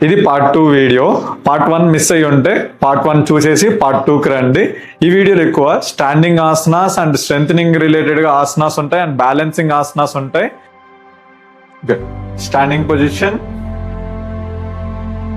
ఇది part 2 video. Part 1 miss అయ్యి ఉంటే పార్ట్ 1 చూసేసి పార్ట్ 2కి రండి. ఈ వీడియోలో ఎక్కువ standing asanas and strengthening related గా ఆసనాస్ ఉంటాయి అండ్ బ్యాలెన్సింగ్ ఆసనాస్ ఉంటాయి. స్టాండింగ్ పొజిషన్,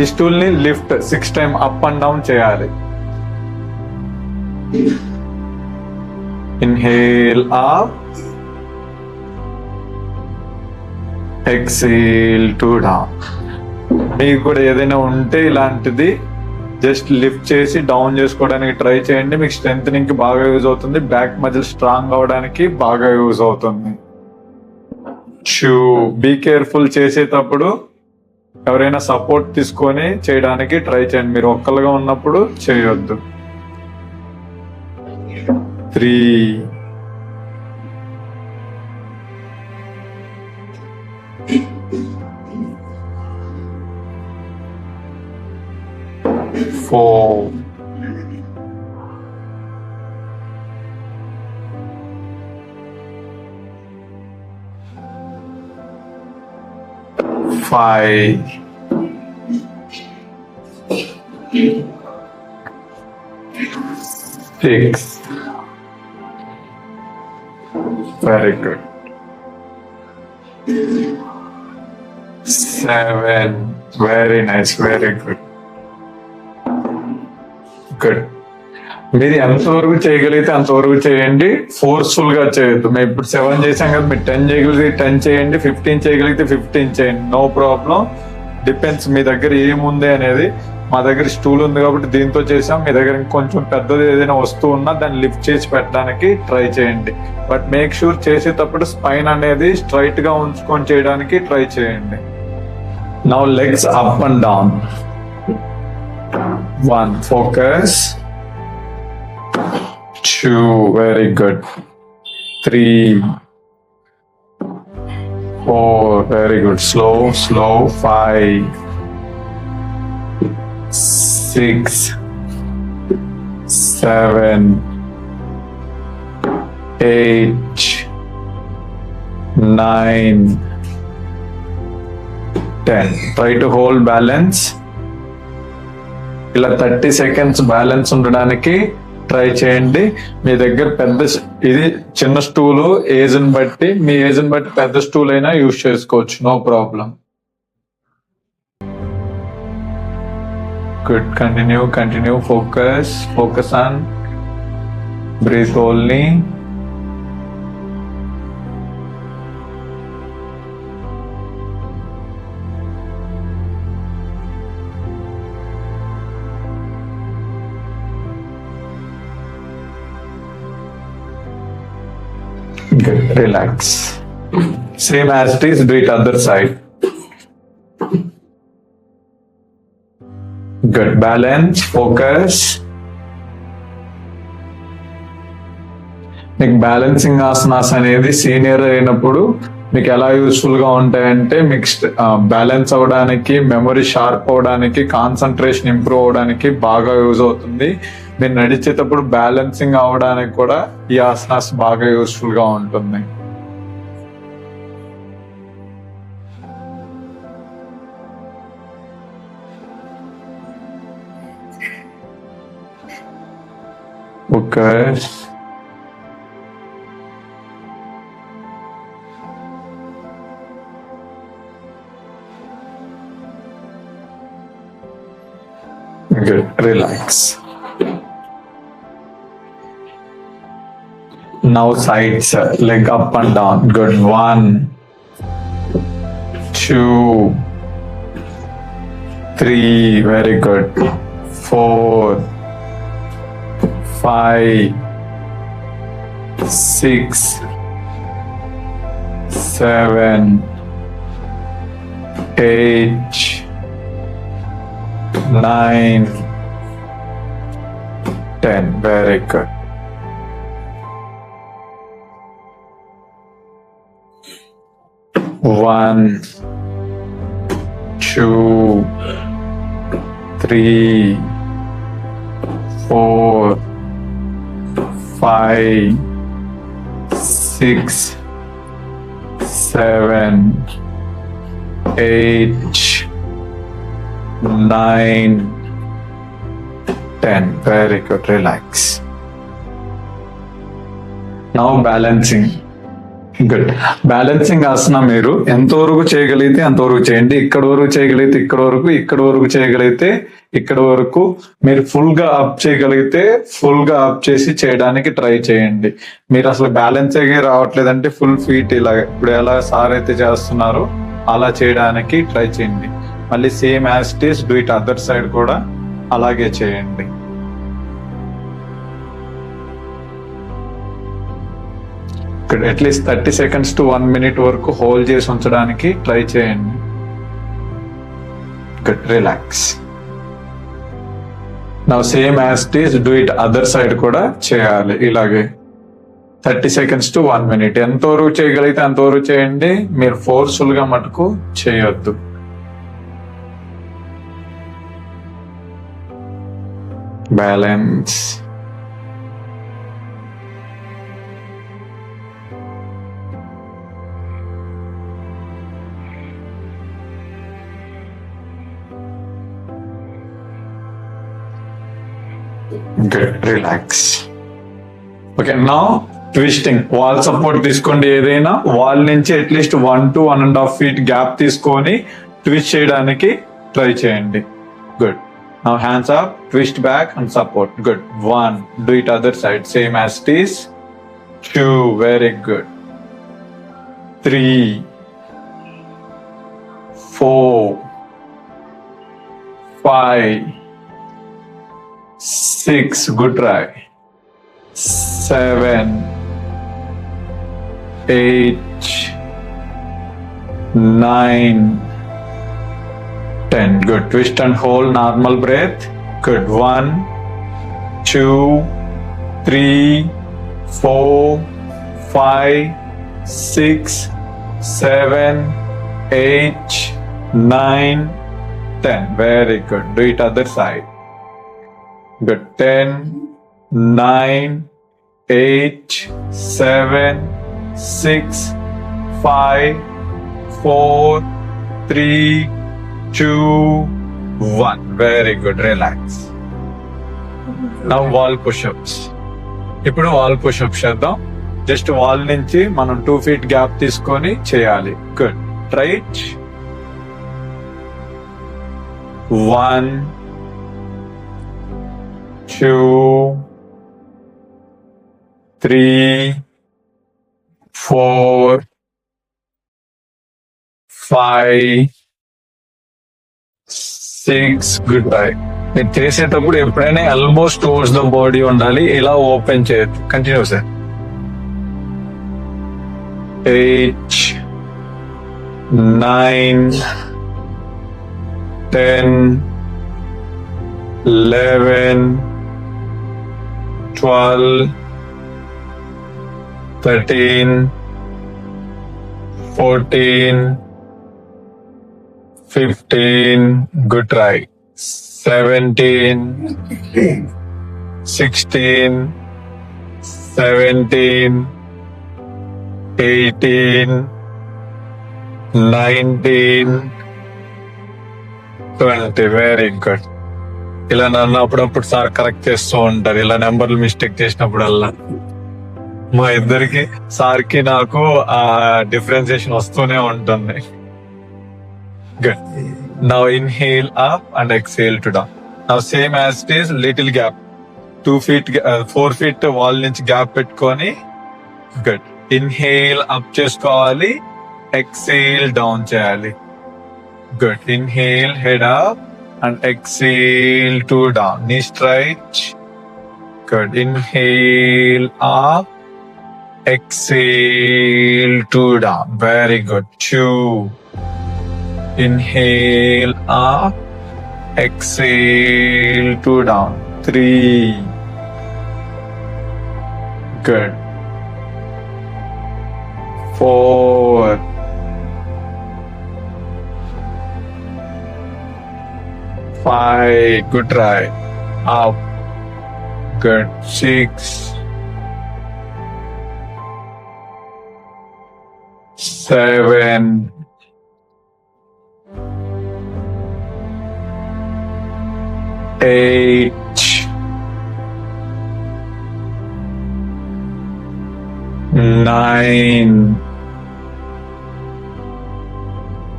ఈ స్టూల్ ని lift 6 time up and down చేయాలి. Inhale up, exhale to down. మీకు కూడా ఏదైనా ఉంటే ఇలాంటిది జస్ట్ లిఫ్ట్ చేసి డౌన్ చేసుకోవడానికి ట్రై చేయండి. మీకు స్ట్రెంథనింగ్ కి బాగా యూజ్ అవుతుంది, బ్యాక్ మజిల్ స్ట్రాంగ్ అవడానికి బాగా యూజ్ అవుతుంది. బీ కేర్ఫుల్, చేసేటప్పుడు ఎవరైనా సపోర్ట్ తీసుకొని చేయడానికి ట్రై చేయండి. మీరు ఒక్కలుగా ఉన్నప్పుడు చేయొద్దు. 3 4 5 6 very good 7 very nice, very good. మీరు ఎంతవరకు చేయగలిగితే అంతవరకు చేయండి, ఫోర్స్ఫుల్ గా చేయొద్దు. మేము ఇప్పుడు 7 చేసాం కదా, మీరు 10 చేయగలిగితే 10 చేయండి, 15 చేయగలిగితే 15 చేయండి, నో ప్రాబ్లం. డిపెండ్స్ మీ దగ్గర ఏముంది అనేది. మా దగ్గర స్టూల్ ఉంది కాబట్టి దీంతో చేసాం. మీ దగ్గర ఇంకొంచెం పెద్దది ఏదైనా వస్తువు ఉన్నా దాన్ని లిఫ్ట్ చేసి పెట్టడానికి ట్రై చేయండి. బట్ మేక్ షూర్ చేసేటప్పుడు స్పైన్ అనేది స్ట్రైట్ గా ఉంచుకొని చేయడానికి ట్రై చేయండి. Now legs up and down. 1 focus, 2 very good, 3 4 very good, slow 5 6 7 8 9 10. Try to hold balance. ఇలా 30 seconds బ్యాలెన్స్ ఉండడానికి ట్రై చేయండి. మీ దగ్గర ఇది చిన్న స్టూలు, ఏజ్ ని బట్టి మీ ఏజ్ ని బట్టి పెద్ద స్టూల్ అయినా యూజ్ చేసుకోవచ్చు, no problem. Good, continue focus on breath only. Good. Relax. Same as it is, do it other side. Good. Balance, focus. మీకు బ్యాలెన్సింగ్ ఆసనాస్ అనేది సీనియర్ అయినప్పుడు మీకు ఎలా యూస్ఫుల్ గా ఉంటాయంటే, మీకు బ్యాలెన్స్ అవడానికి, మెమరీ షార్ప్ అవడానికి, కాన్సన్ట్రేషన్ ఇంప్రూవ్ అవడానికి బాగా యూజ్ అవుతుంది. మీరు నడిచేటప్పుడు బ్యాలెన్సింగ్ అవడానికి కూడా ఈ ఆసనాస్ బాగా యూస్ఫుల్ గా ఉంటుంది. Focus. Good. Relax. Now sides, leg up and down. Good. 1 2 3 very good. 4 5 6 7 8 9 10 very good. One, 2 3 4 5 6 7 8 9, 10. Very good. Relax. Now balancing. Good. Balancing asana మీరు ఎంతవరకు చేయగలిగితే అంతవరకు చేయండి. ఇక్కడ వరకు చేయగలిగితే ఇక్కడ వరకు చేయగలిగితే ఇక్కడ వరకు. మీరు ఫుల్ గా అప్ చేయగలిగితే ఫుల్ గా అప్ చేసి చేయడానికి ట్రై చేయండి. మీరు అసలు బ్యాలెన్స్ రావట్లేదంటే ఫుల్ ఫీట్ ఇలా ఇప్పుడు ఎలా సార్ అయితే చేస్తున్నారో అలా చేయడానికి ట్రై చేయండి. మళ్ళీ same as it is do it other side కూడా అలాగే చేయండి. ఇక్కడ అట్లీస్ట్ 30 seconds to 1 minute వరకు హోల్డ్ చేసి ఉంచడానికి ట్రై చేయండి. గుడ్. రిలాక్స్. నా same as it is do it other side కూడా చేయాలి ఇలాగే 30 seconds to 1 minute. ఎంతవరకు చేయగలిగితే అంతవరకు చేయండి. మీరు ఫోర్స్ఫుల్ గా మటుకు చేయొద్దు. Balance. Good. Relax. Okay, now twisting. Wall support తీసుకోండి. ఏదైనా వాల్ నుంచి అట్లీస్ట్ 1 to 1.5 feet గ్యాప్ తీసుకొని ట్విస్ట్ చేయడానికి ట్రై చేయండి. Good. Now hands up, twist back and support. Good. 1. Do it other side. Same as it is. 2. Very good. 3. 4. 5. 6. Good try. 7. 8. 9. 10. Good. Twist and hold. Normal breath. Good. 1, 2, 3, 4, 5, 6, 7, 8, 9, 10. Very good. Do it other side. Good. 10, 9, 8, 7, 6, 5, 4, 3, 2, 1. Very good. Relax. Now wall push-ups. ఇప్పుడు wall push-ups చేద్దాం. Just wall నుంచి మనం 2 feet gap తీసుకొని చేయాలి. Good. Right. 1, 2, 3, 4, 5, 6. Good bye. మీరు చేసేటప్పుడు ఎప్పుడైనా almost towards the body ఉండాలి. ఇలా ఓపెన్ చేయొద్దు. Continue sir. 8, 9, 10, 11, 12, 13, 14, 15. Good try. 17, 16, 17, 18, 19, 20. Very good. ఇలా నన్ను అప్పుడప్పుడు సార్ కరెక్ట్ చేస్తూ ఉంటారు. ఇలా నెంబర్లు మిస్టేక్ చేసినప్పుడల్లా మా ఇద్దరికి సార్కి నాకు ఆ డిఫరెన్సియేషన్ వస్తూనే ఉంటుంది. Good. Now inhale up and exhale to down. Now same as it is, little gap. 4 feet wall నుంచి గ్యాప్ పెట్టుకొని. Good. Inhale up చేసుకోవాలి. Exhale down చేయాలి. Good. Inhale head up and exhale to down. Knee stretch. Good. Inhale up. Exhale to down. Very good. 2. Inhale up, exhale to down. 3. Good. 4. 5. Good try. Up. Good. 6. 7. 8, 9,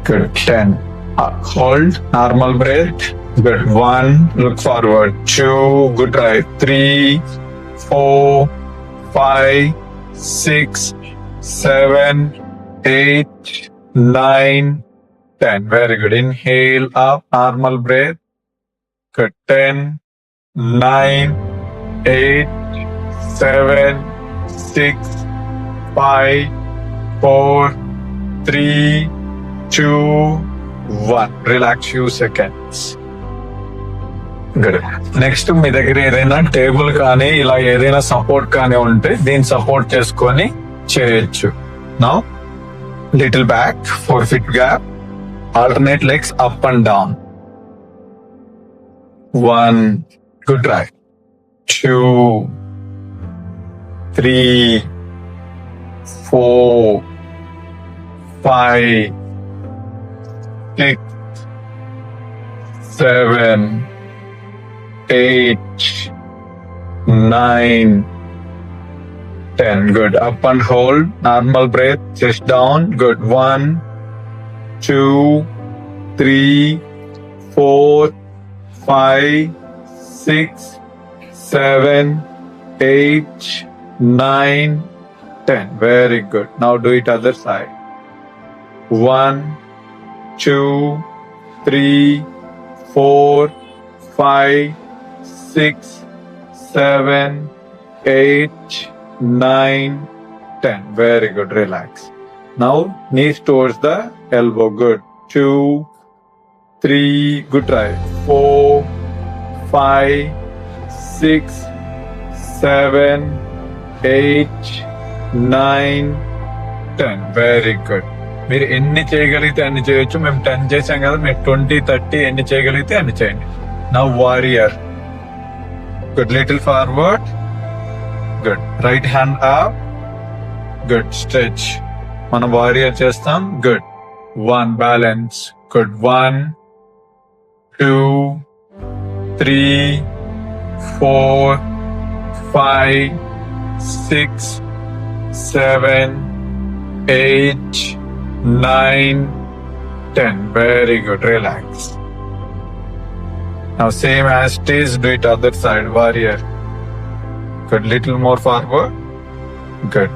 good, 10. Hold, normal breath, good. 1, look forward. 2, good try. 3, 4, 5, 6, 7, 8, 9, 10. Very good. Inhale up, normal breath. Good. 10, 9, 8, 7, 6, 5, 4, 3, 2, 1. Relax few seconds. Good. Next మీ దగ్గర ఏదైనా table కానీ ఇలా ఏదైనా support కానీ ఉంటే దీన్ని support చేసుకొని చేయొచ్చు. Now little back, 4 feet gap, alternate legs up and down. 1, good try. 2, 3, 4, 5, 6, 7, 8, 9, 10. Good. Up and hold. Normal breath. Chest down. Good. 1, 2, 3, 4, 5, 6, 7, 8, 9, 10. Very good. Now do it other side. 1, 2, 3, 4, 5, 6, 7, 8, 9, 10. Very good. Relax. Now knees towards the elbow. Good. 2, 3, good try. 4, 5, 6, 7, 8, 9, 10. Very good. మీరు ఎన్ని చేయగలిగితే అన్ని చేయొచ్చు. మేము 10 చేసాం కదా, మీరు 20, 30 ఎన్ని చేయగలిగితే అన్ని చేయండి. Now warrior. Good. Little forward. Good. Right hand up. Good. Stretch. మనం వారియర్ చేస్తాం. Good. 1, balance. Good. 1, 2, 3, 4, 5, 6, 7, 8, 9, 10. Very good. Relax. Now same as it is, do it other side. Warrior. Good. Little more forward. Good.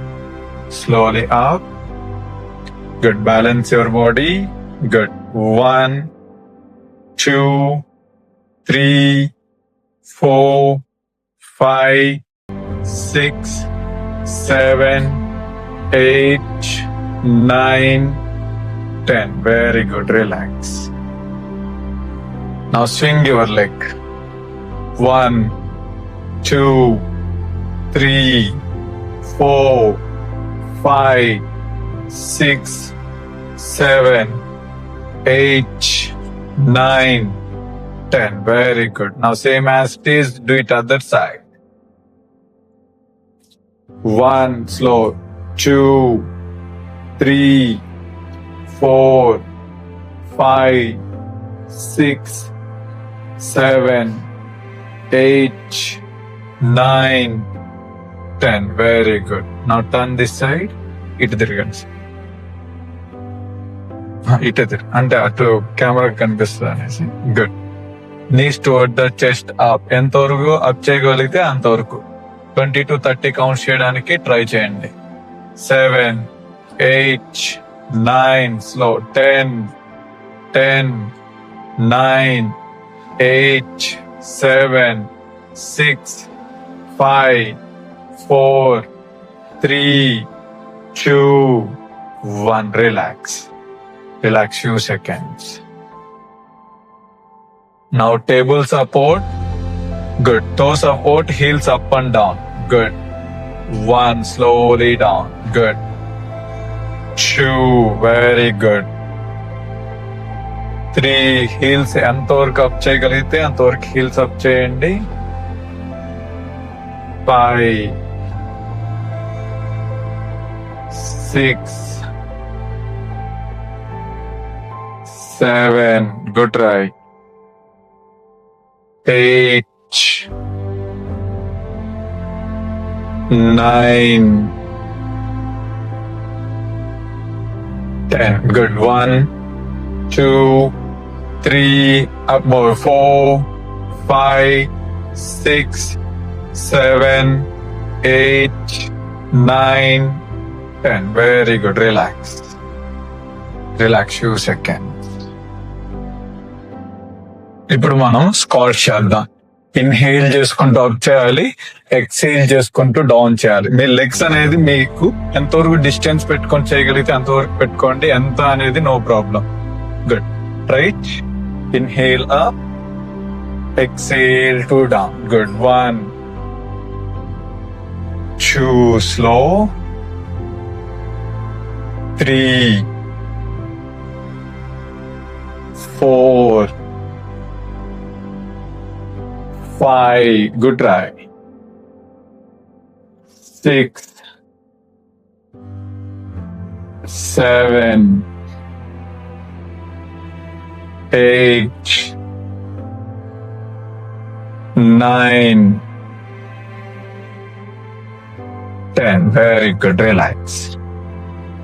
Slowly up. Good. Balance your body. Good. 1, 2, 3, 4, 5, 6, 7, 8, 9, 10. Very good. Relax. Now swing your leg. 1, 2, 3, 4, 5, 6, 7, 8, 9, 10. Very good. Now same as it is, do it other side. 1, slow. 2, 3, 4, 5, 6, 7, 8, 9, 10. Very good. Now turn this side. ఇటు తిరగండి. ఇటు అంటే అటు camera కనిపిస్తుంది అనేసి. Good. Knees toward the chest up. ఎంతవరకు up చేయగలిగితే అంతవరకు 20 to 30 కౌంట్ చేయడానికి ట్రై చేయండి. 7, 8, 9, slow. 10, 10, 9, 8, 7, 6, 5, 4, 3, 2, 1. Relax. Relax few seconds. Now table support. Good. Toe support, heels up and down. Good. 1, slowly down. Good. 2, very good. 3, heels ఎంతవరకు up చేయగలిగితే అంతవరకు heels up చేయండి. 5, 6, 7, good try. 8, 9, 10. Good. 1, 2, 3, up more. 4, 5, 6, 7, 8, 9, 10. Very good. Relax. Relax few seconds. ఇప్పుడు మనం squat చేద్దాం. Inhale చేసుకుంటూ up చేయాలి, exhale చేసుకుంటూ డౌన్ చేయాలి. మీ లెగ్స్ అనేది మీకు ఎంతవరకు డిస్టెన్స్ పెట్టుకొని చేయగలిగితే అంతవరకు పెట్టుకోండి. ఎంత అనేది no problem. Good. Right. Inhale up, exhale to down. Good. 1, 2 slow, 3, 4, 5, good try. 6, 7, 8, 9, 10. Very good. Relax.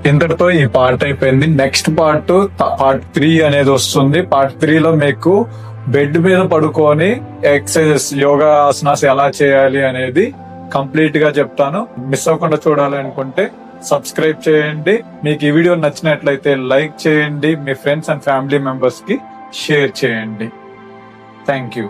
ఇంతటితో ఈ పార్ట్ అయిపోయింది. నెక్స్ట్ పార్ట్ 3 అనేది వస్తుంది. పార్ట్ 3 లో మీకు బెడ్ మీద పడుకొని ఎక్సర్సైజెస్, యోగా ఆసనాస్ ఎలా చేయాలి అనేది కంప్లీట్ గా చెప్తాను. మిస్ అవ్వకుండా చూడాలి అనుకుంటే సబ్స్క్రైబ్ చేయండి. మీకు ఈ వీడియో నచ్చినట్లయితే లైక్ చేయండి. మీ ఫ్రెండ్స్ అండ్ ఫ్యామిలీ మెంబర్స్ కి షేర్ చేయండి. Thank you.